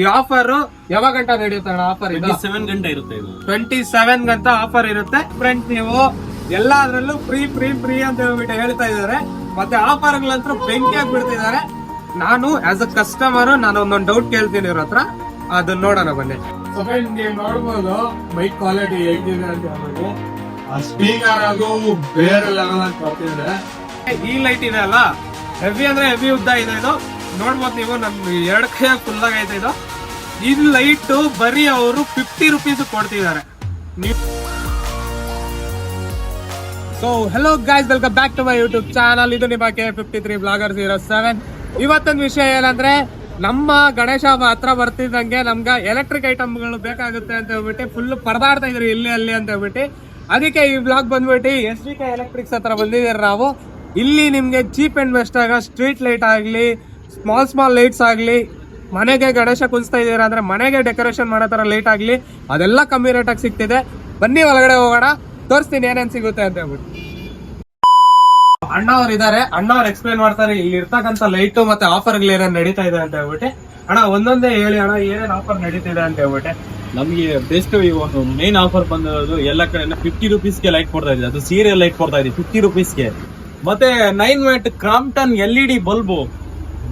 ಈ ಆಫರ್ ಯಾವಾಗ ಗಂಟ ನಡೆಯುತ್ತೆ ಆಫರ್? 27 ಗಂಟೆ ಇರುತ್ತೆ ಇದು. 27 ಗಂಟ ಆಫರ್ ಇರುತ್ತೆ ಫ್ರೆಂಡ್ಸ್. ನೀವು ಎಲ್ಲಾದ್ರಲ್ಲೂ ಫ್ರೀ ಫ್ರೀ ಫ್ರೀ ಅಂತ ಹೇಳ್ಬಿಟ್ಟು ಹೇಳ್ತಾ ಇದಾರೆ. ಮತ್ತೆ ಆಫರ್ ಗಳಂತೂ ಬೆಂಕಿಯಾಗಿ ಬಿಡ್ತಿದ್ದಾರೆ. ನಾನು ಆಸ್ ಅ ಕಸ್ಟಮರ್ ನಾನು ಒಂದೊಂದು ಡೌಟ್ ಕೇಳ್ತೀನಿ ಇವ್ರ ಹತ್ರ, ಅದನ್ನ ನೋಡೋಣ ಬನ್ನಿ. ನೀವು ನೋಡ್ಬೋದು ಮೈಕ್ ಕ್ವಾಲಿಟಿ ಹೇಗಿದೆ ಅಂತ ಹೇಳ್ಬಿಟ್ಟು. ಸ್ಪೀಕರ್ ಅದು ಬೇರೆ ಲೆವೆಲ್ ಅಂತ ಬರ್ತಿದೆ. ಈ ಲೈಟ್ ಇದೆ ಅಲ್ಲ, ಹೆವಿ ಅಂದ್ರೆ ಹೆವಿ ಉದ್ದ ಇದೆ ಇದು. ನೋಡ್ಬೋದು ನೀವು, ನಮ್ 2 ಕೈಯಾಗ ಫುಲ್ ಆಗೈತೆ ಇದು. ಈ ಲೈಟ್ ಬರೀ ಅವರು 50 ರೂಪೀಸ್ ಕೊಡ್ತಿದ್ದಾರೆ. So hello guys, welcome back to my YouTube channel. ಇದು ನಿಮ್ಮ K53 ಬ್ಲಾಗರ್ 07. ಇವತ್ತೊಂದು ವಿಷಯ ಏನಂದ್ರೆ, ನಮ್ಮ ಗಣೇಶ ಹಬ್ಬ ಹತ್ರ ಬರ್ತಿದ್ದಂಗೆ ನಮ್ಗೆ ಎಲೆಕ್ಟ್ರಿಕ್ ಐಟಮ್ಗಳು ಬೇಕಾಗುತ್ತೆ ಅಂತ ಹೇಳ್ಬಿಟ್ಟು ಫುಲ್ ಪರದಾಡ್ತಾ ಇದ್ರಿ ಇಲ್ಲಿ ಅಲ್ಲಿ ಅಂತ ಹೇಳ್ಬಿಟ್ಟು. ಅದಕ್ಕೆ ಈ ಬ್ಲಾಗ್ ಬಂದ್ಬಿಟ್ಟು SVK ಎಲೆಕ್ಟ್ರಿಕ್ಸ್ ಹತ್ರ ಬಂದಿದ್ದೀರಿ ನಾವು. ಇಲ್ಲಿ ನಿಮ್ಗೆ ಚೀಪ್ ಅಂಡ್ ಬೆಸ್ಟ್ ಆಗ ಸ್ಟ್ರೀಟ್ ಲೈಟ್ ಆಗ್ಲಿ, ಸ್ಮಾಲ್ ಲೈಟ್ಸ್ ಆಗ್ಲಿ, ಮನೆಗೆ ಗಣೇಶ ಕುಣಿಸ್ತಾ ಇದೀರ ಅಂದ್ರೆ ಮನೆಗೆ ಡೆಕೋರೇಷನ್ ಮಾಡೋ ತರ ಲೈಟ್ ಆಗ್ಲಿ, ಅದೆಲ್ಲ ಕಮ್ಮಿ ರೇಟಾಗಿ ಸಿಗ್ತಿದೆ. ಬನ್ನಿ ಒಳಗಡೆ ಹೋಗೋಣ, ತೋರಿಸ್ತೀನಿ ಏನೇನ್ ಸಿಗುತ್ತೆ ಅಂತ ಹೇಳ್ಬಿಟ್ಟು. ಅಣ್ಣವ್ರು ಇದಾರೆ, ಅಣ್ಣವ್ರು ಎಕ್ಸ್ಪ್ಲೇನ್ ಮಾಡ್ತಾರೆ ಇಲ್ಲಿ ಇರ್ತಕ್ಕಂಥ ಲೈಟ್ ಮತ್ತೆ ಆಫರ್ ಏನೇನ್ ನಡೀತಾ ಇದೆ ಅಂತ ಹೇಳ್ಬಿಟ್ಟು. ಅಣ್ಣ ಒಂದೊಂದೇ ಹೇಳಿ ಅಣ್ಣ, ಏನೇನ್ ಆಫರ್ ನಡೀತಿದೆ ಅಂತ ಹೇಳ್ಬಿಟ್ಟೆ. ನಮ್ಗೆ ಬೆಸ್ಟ್ ಇವಾಗ ಮೇನ್ ಆಫರ್ ಬಂದಿರೋದು ಎಲ್ಲ ಕಡೆ 50 ರೂಪೀಸ್ಗೆ ಲೈಟ್ ಕೊಡ್ತಾ ಇದೆ. ಅದು ಸೀರಿಯಲ್ ಲೈಟ್ ಕೊಡ್ತಾ ಇದೆ 50 ರೂಪೀಸ್ಗೆ. ಮತ್ತೆ 9 ವ್ಯಾಟ್ ಕ್ರಾಂಪ್ಟನ್ LED ಬಲ್ಬು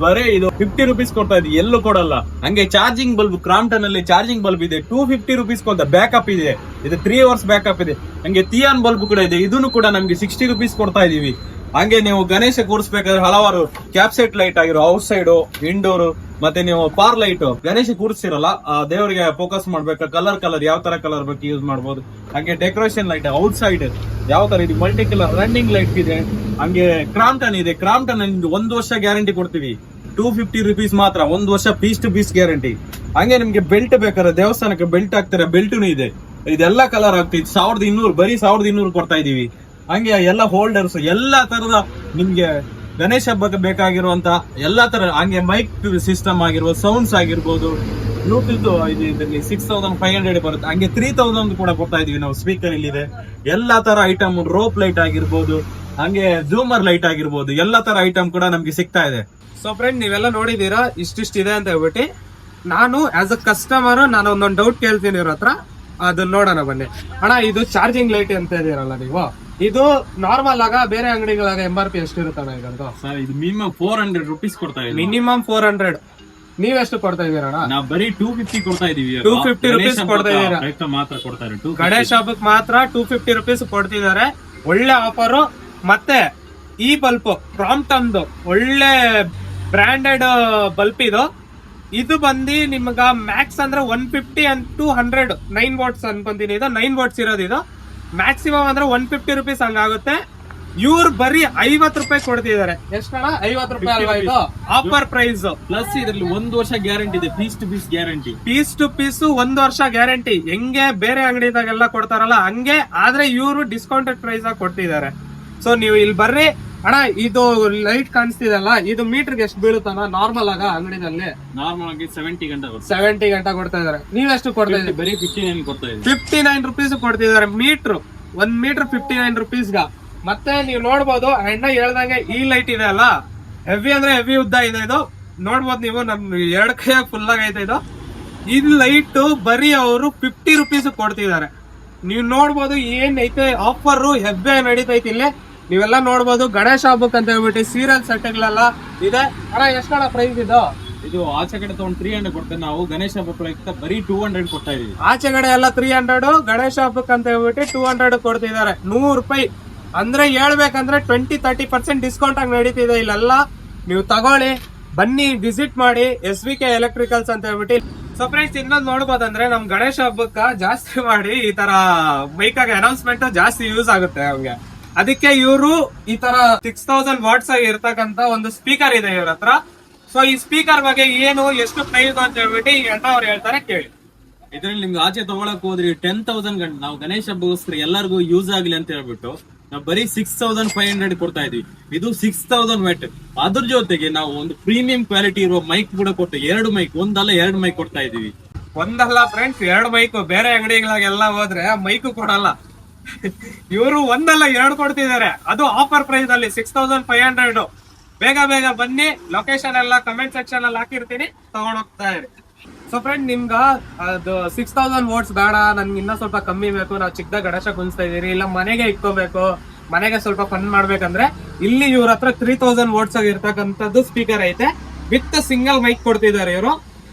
ಬರೇ ಇದು 50 ರೂಪೀಸ್ ಕೊಡ್ತಾ ಇದೆ, ಎಲ್ಲೂ ಕೊಡಲ್ಲ. ಹಂಗೆ ಚಾರ್ಜಿಂಗ್ ಬಲ್ಬ್, ಕ್ರಾಂಪ್ಟನ್ ಅಲ್ಲಿ ಚಾರ್ಜಿಂಗ್ ಬಲ್ಬ್ ಇದೆ 250 ರೂಪೀಸ್ ಕೊಡ್ತಾ. ಬ್ಯಾಕಪ್ ಇದೆ, ಇದು 3 ಅವರ್ಸ್ ಬ್ಯಾಕಪ್ ಇದೆ. ಹಂಗೆ ಥಿಯಾನ್ ಬಲ್ಬ್ ಕೂಡ ಇದೆ, ಇದನ್ನು ಕೂಡ ನಮ್ಗೆ 60 ರೂಪೀಸ್ ಕೊಡ್ತಾ ಇದೀವಿ. ಹಂಗೆ ನೀವು ಗಣೇಶ ಕೂರಿಸ್ಬೇಕಾದ್ರೆ ಹಲವಾರು ಕ್ಯಾಪ್ಸೆಟ್ ಲೈಟ್ ಆಗಿರೋ ಔಟ್ ಸೈಡ್, ಇಂಡೋರ್, ಮತ್ತೆ ನೀವು ಪಾರ್ ಲೈಟ್ ಗಣೇಶ ಕೂರಿಸ್ತಿರಲ್ಲ, ದೇವರಿಗೆ ಫೋಕಸ್ ಮಾಡ್ಬೇಕು, ಕಲರ್ ಯಾವ ತರ ಕಲರ್ ಬೇಕು ಯೂಸ್ ಮಾಡ್ಬೋದು. ಹಂಗೆ ಡೆಕೋರೇಷನ್ ಲೈಟ್ ಔಟ್ ಸೈಡ್ ಯಾವ ತರ ಇದೆ, ಮಲ್ಟಿ ಕಲರ್ ರನ್ನಿಂಗ್ ಲೈಟ್ ಇದೆ. ಹಂಗೆ ಕ್ರಾಂಪ್ಟನ್ ಇದೆ, ಕ್ರಾಂಪ್ಟನ್ 1 ವರ್ಷ ಗ್ಯಾರಂಟಿ ಕೊಡ್ತೀವಿ. 250 ರೂಪೀಸ್ ಮಾತ್ರ, 1 ವರ್ಷ ಪೀಸ್ ಟು ಪೀಸ್ ಗ್ಯಾರಂಟಿ. ಹಂಗೆ ನಿಮ್ಗೆ ಬೆಲ್ಟ್ ಬೇಕಾದ್ರೆ ದೇವಸ್ಥಾನಕ್ಕೆ ಬೆಲ್ಟ್ ಹಾಕ್ತಾರೆ, ಬೆಲ್ಟುನು ಇದೆ. ಇದೆಲ್ಲ ಕಲರ್ ಆಗ್ತಿದೆ 1200, ಬರೀ 1200 ಕೊಡ್ತಾ ಇದೀವಿ. ಹಂಗೆ ಎಲ್ಲ ಹೋಲ್ಡರ್ಸ್, ಎಲ್ಲಾ ತರದ ನಿಮ್ಗೆ ಗಣೇಶ ಹಬ್ಬಕ್ಕೆ ಬೇಕಾಗಿರುವಂತ ಎಲ್ಲಾ ತರ. ಹಂಗೆ ಮೈಕ್ ಸಿಸ್ಟಮ್ ಆಗಿರ್ಬೋದು, ಸೌಂಡ್ಸ್ ಆಗಿರ್ಬೋದು, ಬ್ಲೂಟೂತ್ ಇದರಲ್ಲಿ 6500 ಬರುತ್ತೆ. ಹಂಗೆ 3000 ಕೂಡ ಕೊಡ್ತಾ ಇದೀವಿ ನಾವು. ಸ್ಪೀಕರ್ ಇಲ್ಲಿದೆ, ಎಲ್ಲಾ ತರ ಐಟಮ್, ರೋಪ್ ಲೈಟ್ ಆಗಿರ್ಬೋದು, ಹಂಗೆ ಜೂಮರ್ ಲೈಟ್ ಆಗಿರ್ಬೋದು, ಎಲ್ಲಾ ತರ ಐಟಮ್ ಕೂಡ ನಮ್ಗೆ ಸಿಗ್ತಾ ಇದೆ. ಸೊ ಫ್ರೆಂಡ್, ನೀವೆಲ್ಲ ನೋಡಿದೀರಾ ಇಷ್ಟಿಷ್ಟ ಇದೆ ಅಂತ ಹೇಳ್ಬಿಟ್ಟು. ನಾನು ಆಸ್ ಅ ಕಸ್ಟಮರ್ ನಾನು ಒಂದೊಂದು ಡೌಟ್ ಕೇಳ್ತೀನಿ ಇವ್ರ ಹತ್ರ, ಅದನ್ನ ನೋಡೋಣ ಬನ್ನಿ. ಅಣ್ಣ, ಇದು ಚಾರ್ಜಿಂಗ್ ಲೈಟ್ ಅಂತ ಇದೀರಲ್ಲ ನೀವು, ಇದು ನಾರ್ಮಲ್ ಆಗ ಬೇರೆ ಅಂಗಡಿಗಳಾಗ MRP ಎಷ್ಟು ಇರುತ್ತಣ್ಣ ಇದಂತ? ಸರ್, ಇದು ಮಿನಿಮಮ್ 400 ರೂಪೀಸ್ ಕೊಡ್ತಾ ಇದೆ. ಮಿನಿಮಮ್ 400. ನೀವೆಷ್ಟು ಕೊಡ್ತಾ ಇದೀರಣ್ಣ? ನಾವು ಬರೀ 250 ಕೊಡ್ತಾ ಇದೀವಿ. 250 ರೂಪೀಸ್ ಕೊಡ್ತಾ ಇದೀರಾ? ಮಾತ್ರ ಕೊಡ್ತಾರೆ. ಗಣೇಶ ಹಬ್ಬಕ್ಕೆ ಮಾತ್ರ 250 ರೂಪೀಸ್ ಕೊಡ್ತಿದ್ದಾರೆ. ಒಳ್ಳೆ ಆಫರ್. ಮತ್ತೆ ಈ ಬಲ್ಪ್ ಕ್ರಾಂಪ್ಟನ್ದು ಒಳ್ಳೆ ಬ್ರಾಂಡೆಡ್ ಬಲ್ಪ್ ಇದು ಬಂದು ನಿಮ್ಗ ಮ್ಯಾಕ್ಸ್ ಅಂದ್ರೆ 150 and 200 9 ವಾಟ್ಸ್ ಅನ್ಕೊಂತೀನಿ. ಇದು 9 ವಾಟ್ಸ್ ಇರೋದು. ಇದು ಮ್ಯಾಕ್ಸಿಮಮ್ ಅಂದ್ರೆ 150 ರೂಪೀಸ್ ಹಂಗಾಗುತ್ತೆ. ಇವ್ರು ಬರೀ 50 ರೂಪಾಯಿ ಕೊಡ್ತಿದ್ದಾರೆ. ಎಷ್ಟಣ್ಣ? 50 ರೂಪಾಯಿ ಅಲ್ವಾ ಇದು ಆಫರ್ ಪ್ರೈಸ್? ಪ್ಲಸ್ ಇದರಲ್ಲಿ 1 ವರ್ಷ ಗ್ಯಾರಂಟಿ ಇದೆ, piece to piece guarantee. Piece to piece 1 ವರ್ಷ ಗ್ಯಾರಂಟಿ. ಹೆಂಗೆ ಬೇರೆ ಅಂಗಡಿದಾಗೆಲ್ಲ ಕೊಡ್ತಾರಲ್ಲ ಹಂಗೆ, ಆದ್ರೆ ಇವರು ಡಿಸ್ಕೌಂಟೆಡ್ ಪ್ರೈಸ್ ಆಗಿ ಕೊಡ್ತಿದ್ದಾರೆ. ಸೊ ನೀವು ಇಲ್ಲಿ ಬರ್ರಿ. ಅಣ್ಣ, ಇದು ಲೈಟ್ ಕಾಣಿಸ್ತಿದಲ್ಲ, ಇದು ಮೀಟರ್ಗೆ ಎಷ್ಟು ಬೀಳುತ್ತಣ್ಣ ನಾರ್ಮಲ್ ಆಗ ಅಂಗಡಿನಲ್ಲಿ? ನಾರ್ಮಲ್ ಆಗಿ 70 ಗಂಟೆ 70 ಗಂಟೆ ಕೊಡ್ತಾ ಇದಾರೆ. ನೀವೆಷ್ಟು ಕೊಡ್ತಾ ಇದ್ದೀರಿ? ಬರೀ 59 ಕೊಡ್ತಾ ಇದ್ದೀವಿ. 59 ರೂಪೀಸ್ ಕೊಡ್ತಿದ್ದಾರೆ ಮೀಟರ್. 1 ಮೀಟರ್ 59 ರೂಪೀಸ್ಗ. ಮತ್ತೆ ನೀವು ನೋಡ್ಬೋದು, ಅಣ್ಣ ಹೇಳ್ದಂಗೆ ಈ ಲೈಟ್ ಇದೆ ಅಲ್ಲ, ಹೆವಿ ಅಂದ್ರೆ ಹೆವಿ ಉದ್ದ ಇದೆ ಇದು. ನೋಡ್ಬೋದು ನೀವು, ನಮ್ 2 ಕೈಯಾಗ ಫುಲ್ ಆಗೈತೆ ಇದು. ಈ ಲೈಟ್ ಬರೀ ಅವರು 50 ರೂಪೀಸ್ ಕೊಡ್ತಿದ್ದಾರೆ. ನೀವು ನೋಡ್ಬೋದು ಏನ್ ಐತೆ ಆಫರ್, ಹೆವಿ ನಡೀತೈತಿ ಇಲ್ಲಿ. ನೀವೆಲ್ಲ ನೋಡ್ಬೋದು ಗಣೇಶ ಹಬ್ಬಕ್ಕೆ ಅಂತ ಹೇಳ್ಬಿಟ್ಟು ಸೀರಿಯಲ್ ಸೆಟ್ಗಳೆಲ್ಲ ಇದೆ. ಅಣ್ಣ, ಎಷ್ಟಣ್ಣ ಪ್ರೈಸ್ ಇದು? ಇದು ಆಚೆ ಕಡೆ ತಗೊಂಡು 300 ಕೊಡ್ತೇವೆ ನಾವು. ಗಣೇಶ ಹಬ್ಬಕ್ಕೆ ಬರೀ 200 ಕೊಡ್ತಾ ಇದೀವಿ. ಆಚೆ ಕಡೆ ಎಲ್ಲ 300, ಗಣೇಶ ಹಬ್ಬಕ್ಕೆ ಅಂತ ಹೇಳ್ಬಿಟ್ಟು 200 ಕೊಡ್ತಿದ್ದಾರೆ. 100 ರೂಪಾಯಿ ಅಂದ್ರೆ ಹೇಳ್ಬೇಕಂದ್ರೆ 20-30% ಡಿಸ್ಕೌಂಟ್ ಆಗಿ ನಡೀತಿದೆ ಇಲ್ಲೆಲ್ಲ. ನೀವು ತಗೊಳ್ಳಿ, ಬನ್ನಿ, ವಿಸಿಟ್ ಮಾಡಿ SVK ಎಲೆಕ್ಟ್ರಿಕಲ್ಸ್ ಅಂತ ಹೇಳ್ಬಿಟ್ಟು. ಸೊ ಫ್ರೆಂಡ್ಸ್, ಇನ್ನೊಂದು ನೋಡ್ಬೋದಂದ್ರೆ ನಮ್ ಗಣೇಶ ಹಬ್ಬಕ್ಕ ಜಾಸ್ತಿ ಮಾಡಿ ಈ ತರ ಬೈಕ್ ಆಗಿ ಅನೌನ್ಸ್ಮೆಂಟ್ ಜಾಸ್ತಿ ಯೂಸ್ ಆಗುತ್ತೆ ಅವ್ರಿಗೆ. ಅದಕ್ಕೆ ಇವರು ಈ ತರ 6000 ವಾಟ್ಸ್ ಆಗಿ ಇರ್ತಕ್ಕಂತ ಒಂದು ಸ್ಪೀಕರ್ ಇದೆ ಇವ್ರ ಹತ್ರ. ಸೊ ಈ ಸ್ಪೀಕರ್ ಬಗ್ಗೆ ಏನು, ಎಷ್ಟು ಪ್ರೈಸ್ ಅಂತ ಹೇಳ್ಬಿಟ್ಟು ಈ ಅಣ್ಣ ಅವ್ರು ಹೇಳ್ತಾರೆ, ಕೇಳಿ. ಇದ್ರಲ್ಲಿ ನಿಮ್ಗೆ ಆಚೆ ತಗೊಳಕ್ ಹೋದ್ರಿ 10,000 ಗಂಟೆ. ನಾವು ಗಣೇಶ ಹಬ್ಬಗೋಸ್ಕರ ಎಲ್ಲರಿಗೂ ಯೂಸ್ ಆಗ್ಲಿ ಅಂತ ಹೇಳ್ಬಿಟ್ಟು ನಾವು ಬರೀ 6500 ಕೊಡ್ತಾ ಇದೀವಿ. ಇದು 6000 ವ್ಯಾಟ್. ಅದ್ರ ಜೊತೆಗೆ ನಾವು ಒಂದು ಪ್ರೀಮಿಯಂ ಕ್ವಾಲಿಟಿ ಇರುವ ಮೈಕ್ ಕೂಡ ಕೊಟ್ಟು 2 ಮೈಕ್, ಒಂದಲ್ಲ 2 ಮೈಕ್ ಕೊಡ್ತಾ ಇದೀವಿ. ಒಂದಲ್ಲ ಫ್ರೆಂಡ್ಸ್, 2 ಮೈಕ್. ಬೇರೆ ಅಂಗಡಿಗಳಿಗೆಲ್ಲ ಹೋದ್ರೆ ಮೈಕ್ ಕೊಡಲ್ಲ. ಇವರು ಒಂದಲ್ಲ 2 ಕೊಡ್ತಿದ್ದಾರೆ, ಅದು ಆಫರ್ ಪ್ರೈಸ್ ಅಲ್ಲಿ 6500. ಬೇಗ ಬೇಗ ಬನ್ನಿ. ಲೊಕೇಶನ್ ಎಲ್ಲ ಕಮೆಂಟ್ ಸೆಕ್ಷನ್ ಅಲ್ಲಿ ಹಾಕಿರ್ತೀನಿ, ತಗೊಂಡೋಗ್ತಾ ಇರಿ. ಸೊ ಫ್ರೆಂಡ್ ನಿಮ್ಗ ಅದು 6000 ವೋಟ್ಸ್ ಬೇಡ, ನನ್ಗೆ ಇನ್ನ ಸ್ವಲ್ಪ ಕಮ್ಮಿ ಬೇಕು, ನಾವು ಚಿಕ್ಕದಾಗ ಗಣೇಶ ಕುಣಿಸ್ತಾ ಇದೀರಿ, ಇಲ್ಲ ಮನೆಗೆ ಇಟ್ಕೋಬೇಕು, ಮನೆಗೆ ಸ್ವಲ್ಪ ಫನ್ ಮಾಡ್ಬೇಕಂದ್ರೆ ಇಲ್ಲಿ ಇವ್ರ ಹತ್ರ 3000 ವೋಟ್ಸ್ ಆಗಿರ್ತಕ್ಕಂಥದ್ದು ಸ್ಪೀಕರ್ ಐತೆ, ವಿತ್ ಸಿಂಗಲ್ ಮೈಕ್ ಕೊಡ್ತಿದ್ದಾರೆ ಇವರು.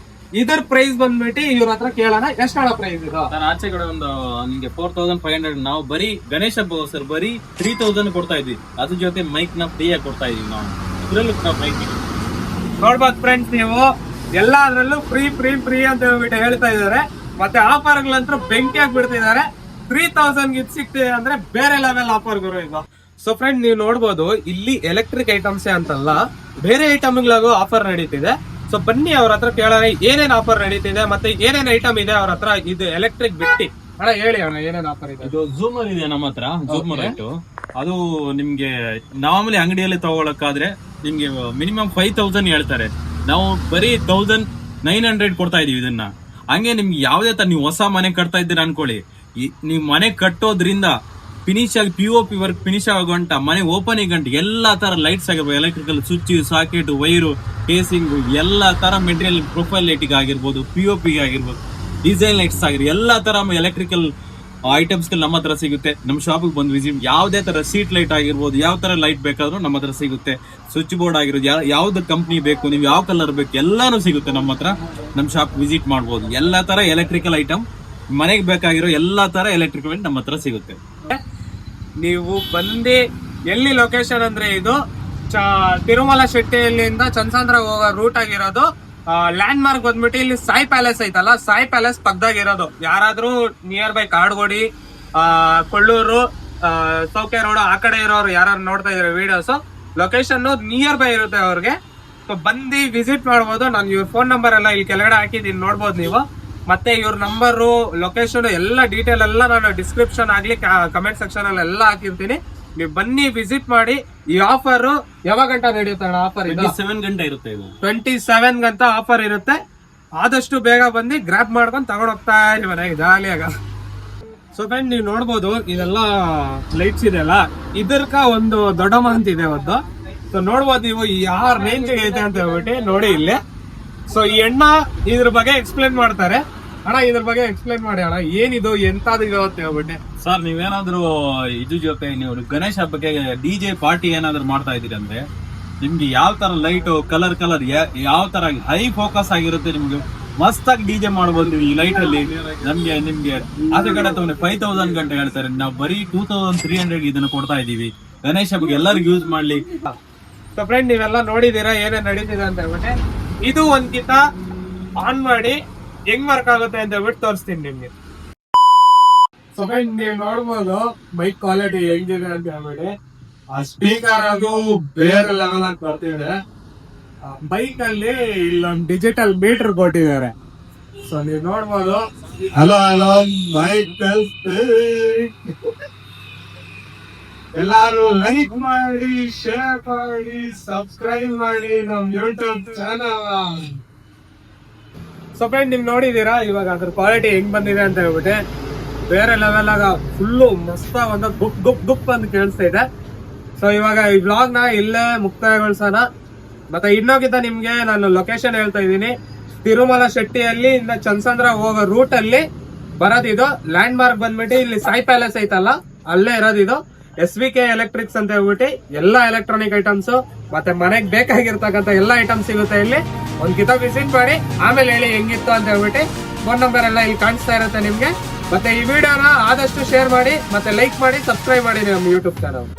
ಇದರ ಪ್ರೈಸ್ ಬಂದ್ಬಿಟ್ಟು ಇವ್ರ ಹತ್ರ ಕೇಳೋಣ, ಎಷ್ಟಳ ಪ್ರೈಸ್ ಇದು? ನಾನು ಆಚೆ ಕಡೆ ಒಂದು ನಿಮ್ಗೆ 4500, ನಾವು ಬರೀ ಗಣೇಶ ಹಬ್ಬ ಸರ್ ಬರೀ 3000 ಕೊಡ್ತಾ ಇದ್ವಿ, ಅದ್ರ ಜೊತೆ ಮೈಕ್ ನ ಫ್ರೀ ಆಗಿ ಕೊಡ್ತಾ ಇದೀವಿ ನಾವು. ಇದ್ರಲ್ಲೂ ಮೈಕ್ ನೋಡ್ಬೋದು ಫ್ರೆಂಡ್ಸ್, ನೀವು ಎಲ್ಲಾದ್ರಲ್ಲೂ ಫ್ರೀ ಫ್ರೀ ಫ್ರೀ ಅಂತ ಹೇಳ್ಬಿಟ್ಟು ಹೇಳ್ತಾ ಇದಾರೆ. ಮತ್ತೆ ಆಫರ್ ಗಳಂತೂ ಬೆಂಕಿ ಹಾಕ್ಬಿಡ್ತಿದ್ದಾರೆ. 3000 ಇದು ಸಿಗ್ತಿದೆ ಅಂದ್ರೆ ಬೇರೆ ಲೆವೆಲ್ ಆಫರ್ ಗುರು ಇದು. ಸೊ ಫ್ರೆಂಡ್, ನೀವು ನೋಡ್ಬೋದು ಇಲ್ಲಿ ಎಲೆಕ್ಟ್ರಿಕ್ ಐಟಮ್ಸ್ ಅಂತಲ್ಲ, ಬೇರೆ ಐಟಮ್ ಗಳಿಗೂ ಆಫರ್ ನಡೀತಿದೆ. ಸೊ ಬನ್ನಿ ಅವ್ರ ಹತ್ರ ಕೇಳೋಣ ಏನೇನ್ ಆಫರ್ ನಡೀತಿದೆ, ಮತ್ತೆ ಏನೇನ್ ಐಟಮ್ ಇದೆ ಅವ್ರ ಹತ್ರ. ಇದು ಎಲೆಕ್ಟ್ರಿಕ್ ಬಿಟ್ಟಿ ಅಣ್ಣ, ಹೇಳಿ ಅಣ್ಣ ಏನೇನ್ ಆಫರ್ ಇದೆ? ಇದು ಝೂಮರ್ ಇದೆ ನಮ್ಮ ಹತ್ರ, ಝೂಮರ್ ರೈಟ್. ಅದು ನಿಮ್ಗೆ ನಾರ್ಮಲಿ ಅಂಗಡಿಯಲ್ಲಿ ತಗೊಳಕಾದ್ರೆ ನಿಮ್ಗೆ ಮಿನಿಮಮ್ 5000 ಹೇಳ್ತಾರೆ, ನಾವು ಬರೀ 1900 ಕೊಡ್ತಾ ಇದೀವಿ ಇದನ್ನ. ಹಂಗೆ ನಿಮ್ಗೆ ಯಾವ್ದೇ ತರ ನೀವು ಹೊಸ ಮನೆ ಕಟ್ತಾ ಇದ್ದೀರಾ ಅನ್ಕೊಳ್ಳಿ, ನೀವು ಮನೆ ಕಟ್ಟೋದ್ರಿಂದ ಫಿನಿಶ್ ಆಗಿ POP ವರ್ಕ್ ಫಿನಿಶ್ ಆಗಂಟ ಮನೆ ಓಪನಿಂಗ್ ಗಂಟೆ ಎಲ್ಲಾ ತರ ಲೈಟ್ಸ್ ಆಗಿರ್ಬೋದು, electrical switch, socket, wire, casing, ಎಲ್ಲಾ ತರ ಮೆಟೀರಿಯಲ್, ಪ್ರೊಫೈಲ್ ಲೈಟಿಗೆ ಆಗಿರ್ಬೋದು, POP ಗೆ ಆಗಿರ್ಬೋದು, ಡಿಸೈನ್ ಲೈಟ್ಸ್ ಆಗಿರ್ಬೋದು, ಎಲ್ಲಾ ತರ ಎಲೆಕ್ಟ್ರಿಕಲ್ ಐಟಮ್ಸ್ ನಮ್ಮ ಹತ್ರ ಸಿಗುತ್ತೆ. ನಮ್ಮ ಶಾಪಿಗೆ ಬಂದು ವಿಸಿಟ್, ಯಾವ್ದೇ ತರ ಸೀಟ್ ಲೈಟ್ ಆಗಿರ್ಬೋದು, ಯಾವ ತರ ಲೈಟ್ ಬೇಕಾದ್ರೂ ನಮ್ಮ ಹತ್ರ ಸಿಗುತ್ತೆ. ಸ್ವಿಚ್ ಬೋರ್ಡ್ ಆಗಿರೋದು, ಯಾವ್ದು ಕಂಪ್ನಿ ಬೇಕು, ನೀವು ಯಾವ ಕಲರ್ ಬೇಕು, ಎಲ್ಲಾನು ಸಿಗುತ್ತೆ ನಮ್ಮ ಹತ್ರ. ನಮ್ಮ ಶಾಪ್ ವಿಸಿಟ್ ಮಾಡ್ಬೋದು. ಎಲ್ಲಾ ತರ ಎಲೆಕ್ಟ್ರಿಕಲ್ ಐಟಮ್, ಮನೆಗೆ ಬೇಕಾಗಿರೋ ಎಲ್ಲಾ ತರ ಎಲೆಕ್ಟ್ರಿಕಲ್ ನಮ್ಮ ಹತ್ರ ಸಿಗುತ್ತೆ. ನೀವು ಬಂದು ಎಲ್ಲಿ ಲೊಕೇಶನ್ ಅಂದ್ರೆ ಇದು ತಿರುಮಲ ಶೆಟ್ಟಿಯಲ್ಲಿಂದ ಚಂದ್ರಸಂದ್ರ ಹೋಗೋ ರೂಟ್ ಆಗಿರೋದು. ಲ್ಯಾಂಡ್ ಮಾರ್ಕ್ ಬಂದ್ಬಿಟ್ಟು ಇಲ್ಲಿ ಸಾಯಿ ಪ್ಯಾಲೇಸ್ ಐತಲ್ಲ, ಸಾಯಿ ಪ್ಯಾಲೇಸ್ ಪಕ್ಕದಾಗಿರೋದು. ಯಾರಾದ್ರೂ nearby Kadugodi, Kolluru, Soukya road ಆ ಕಡೆ ಇರೋರು ಯಾರು ನೋಡ್ತಾ ಇದಾರೆ ವಿಡಿಯೋಸ್, ಲೊಕೇಶನ್ ನಿಯರ್ ಬೈ ಇರುತ್ತೆ ಅವ್ರಿಗೆ. ಸೊ ಬಂದು ವಿಸಿಟ್ ಮಾಡ್ಬೋದು. ನಾನು ಇವ್ರ ಫೋನ್ ನಂಬರ್ ಎಲ್ಲ ಇಲ್ಲಿ ಕೆಳಗಡೆ ಹಾಕಿದ್ದೀನಿ, ನೋಡ್ಬೋದು ನೀವು. ಮತ್ತೆ ಇವ್ರ ನಂಬರು, ಲೊಕೇಶನ್ ಎಲ್ಲ ಡೀಟೇಲ್ ಎಲ್ಲ ನಾನು ಡಿಸ್ಕ್ರಿಪ್ಷನ್ ಆಗ್ಲಿ ಕಮೆಂಟ್ ಸೆಕ್ಷನ್ ಅಲ್ಲಿ ಎಲ್ಲ ಹಾಕಿರ್ತೀನಿ. ನೀವು ಬನ್ನಿ, ವಿಸಿಟ್ ಮಾಡಿ. ಈ ಆಫರ್ ಯಾವಾಗ ಗಂಟ ನಡೆಯುತ್ತೆ ಆಫರ್? 27 ಗಂಟೆ ಇರುತ್ತೆ ಇದು. 27 ಗಂಟ ಆಫರ್ ಇರುತ್ತೆ. ಆದಷ್ಟು ಬೇಗ ಬಂದು ಗ್ರಾಪ್ ಮಾಡ್ಕೊಂಡು ತಗೊಂಡ್ ಹೋಗ್ತಾ ಇರಿ ಮನೆಗೆ ಜಾಲಿಯಾಗ. ಸೊ ಫ್ರೆಂಡ್, ನೀವು ನೋಡ್ಬೋದು ಇದೆಲ್ಲ ಲೈಟ್ಸ್ ಇದೆಲ್ಲ, ಇದರ್ಕ ಒಂದು ದೊಡ್ಡಮ್ಮ ಅಂತ ಇದೆ ಒಂದು. ಸೊ ನೋಡ್ಬೋದು ನೀವು ಯಾರ ರೇಂಜ್ ಐತೆ ಅಂತ ಹೇಳ್ಬಿಟ್ಟು ನೋಡಿ ಇಲ್ಲಿ. ಸೊ ಈ ಅಣ್ಣ ಇದ್ರ ಬಗ್ಗೆ ಎಕ್ಸ್ಪ್ಲೇನ್ ಮಾಡ್ತಾರೆ. ಅಣ್ಣ ಇದ್ರ ಬಗ್ಗೆ ಎಕ್ಸ್ಪ್ಲೇನ್ ಮಾಡಿ ಅಣ್ಣ, ಏನಿದು ಎಂತಾದಿದೆ ಅಂತ ಹೇಳ್ಬಿಟ್ಟೆ. ಸರ್, ನೀವೇನಾದ್ರೂ ಇದ್ರ ಜೊತೆ ನೀವು ಗಣೇಶ ಹಬ್ಬಕ್ಕೆ DJ ಪಾರ್ಟಿ ಏನಾದ್ರು ಮಾಡ್ತಾ ಇದೀರಿ ಅಂದ್ರೆ, ನಿಮ್ಗೆ ಯಾವ ತರ ಲೈಟ್ ಕಲರ್ ಯಾವ ತರ ಹೈ ಫೋಕಸ್ ಆಗಿರುತ್ತೆ, ನಿಮ್ಗೆ ಮಸ್ತ್ ಆಗಿ DJ ಮಾಡ್ಬೋದು ಈ ಲೈಟ್ ಅಲ್ಲಿ. ನಿಮ್ಗೆ ಆಚೆ ಕಡೆ ತಗೊಂಡು 5000 ಗಂಟೆ ಹೇಳ್ತಾರೆ, ನಾವು ಬರೀ 2300 ಇದನ್ನ ಕೊಡ್ತಾ ಇದೀವಿ ಗಣೇಶ ಹಬ್ಬಕ್ಕೆ ಎಲ್ಲರಿಗೂ ಯೂಸ್ ಮಾಡ್ಲಿ. ಸೊ ಫ್ರೆಂಡ್, ನೀವೆಲ್ಲ ನೋಡಿದೀರಾ ಏನೇನ್ ನಡೀತಿದೆ ಅಂತ ಹೇಳ್ಬಿಟ್ಟೆ. ಇದು ಒಂದ್ಕಿತ ಆನ್ ಮಾಡಿ ಹೆಂಗ್ ವರ್ಕ್ ಆಗುತ್ತೆ ಅಂತ ಹೇಳ್ಬಿಟ್ಟು ತೋರಿಸ್ತೀನಿ ನಿಮ್ಗೆ. ಸೊ ಫ್ರೆಂಡ್, ನೀವು ನೋಡ್ಬೋದು ಮೈಕ್ ಕ್ವಾಲಿಟಿ ಹೆಂಗಿದೆ ಅಂತ ಹೇಳ್ಬಿಡಿ. ಆ ಸ್ಪೀಕರ್ ಅದು ಬೇರೆ ಲೆವೆಲ್ ಆಗಿ ಬರ್ತಿದೆ. ಬೈಕ್ ಅಲ್ಲಿ ಇಲ್ಲೊಂದು ಡಿಜಿಟಲ್ ಮೀಟರ್ ಕೊಟ್ಟಿದ್ದಾರೆ. ಸೊ ನೀವು ನೋಡ್ಬೋದು. ಹಲೋ ಮೈಕ್ ಎಲ್ಲಾರು ಲೈಕ್ ಮಾಡಿ, ಶೇರ್ ಮಾಡಿ, ಸಬ್ಸ್ಕ್ರೈಬ್ ಮಾಡಿ ನಮ್ ಯೂಟ್ಯೂಬ್ ಚಾನಲ್. ಸೊ ಫ್ರೆಂಡ್, ನಿಮ್ ನೋಡಿದೀರಾ ಇವಾಗ ಅದ್ರ ಕ್ವಾಲಿಟಿ ಹೆಂಗ್ ಬಂದಿದೆ ಅಂತ ಹೇಳ್ಬಿಟ್ಟೆ. ಬೇರೆ ಲೆವೆಲ್ ಆಗ ಫುಲ್ಲು ಮಸ್ತ್ ಒಂದು ಗುಪ್ ಗುಪ್ ಗುಪ್ ಅಂತ ಕೇಳಿಸ್ತಾ ಇದೆ. ಸೊ ಇವಾಗ ಈ ಬ್ಲಾಗ್ ನ ಇಲ್ಲೇ ಮುಕ್ತಾಯಗೊಳಿಸೋಣ. ಮತ್ತೆ ಇನ್ನೋಗಿದ್ದ ನಿಮ್ಗೆ ನಾನು ಲೊಕೇಶನ್ ಹೇಳ್ತಾ ಇದ್ದೀನಿ. ತಿರುಮಲ ಶೆಟ್ಟಿಯಲ್ಲಿ ಇಂದ ಚಂದ್ರಸಂದ್ರ ಹೋಗೋ ರೂಟ್ ಅಲ್ಲಿ ಬರೋದಿದು. ಲ್ಯಾಂಡ್ ಮಾರ್ಕ್ ಬಂದ್ಬಿಟ್ಟು ಇಲ್ಲಿ ಸಾಯಿ ಪ್ಯಾಲೇಸ್ ಐತಲ್ಲ, ಅಲ್ಲೇ ಇರೋದಿದು. SVK ಎಲೆಕ್ಟ್ರಿಕ್ಸ್ ಅಂತ ಹೇಳ್ಬಿಟ್ಟು ಎಲ್ಲಾ ಎಲೆಕ್ಟ್ರಾನಿಕ್ ಐಟಮ್ಸ್ ಮತ್ತೆ ಮನೆಗೆ ಬೇಕಾಗಿರ್ತಕ್ಕಂಥ ಎಲ್ಲಾ ಐಟಮ್ಸ್ ಸಿಗುತ್ತೆ ಇಲ್ಲಿ. ಒಂದ್ಕಿತ ವಿಸಿಟ್ ಮಾಡಿ, ಆಮೇಲೆ ಹೇಳಿ ಹೆಂಗಿತ್ತು ಅಂತ ಹೇಳ್ಬಿಟ್ಟು. ಫೋನ್ ನಂಬರ್ ಎಲ್ಲ ಇಲ್ಲಿ ಕಾಣಿಸ್ತಾ ಇರುತ್ತೆ ನಿಮ್ಗೆ. ಮತ್ತೆ ಈ ವಿಡಿಯೋನ ಆದಷ್ಟು ಶೇರ್ ಮಾಡಿ, ಮತ್ತೆ ಲೈಕ್ ಮಾಡಿ, ಸಬ್ಸ್ಕ್ರೈಬ್ ಮಾಡಿ ನಮ್ಮ ಯೂಟ್ಯೂಬ್ ಚಾನಲ್.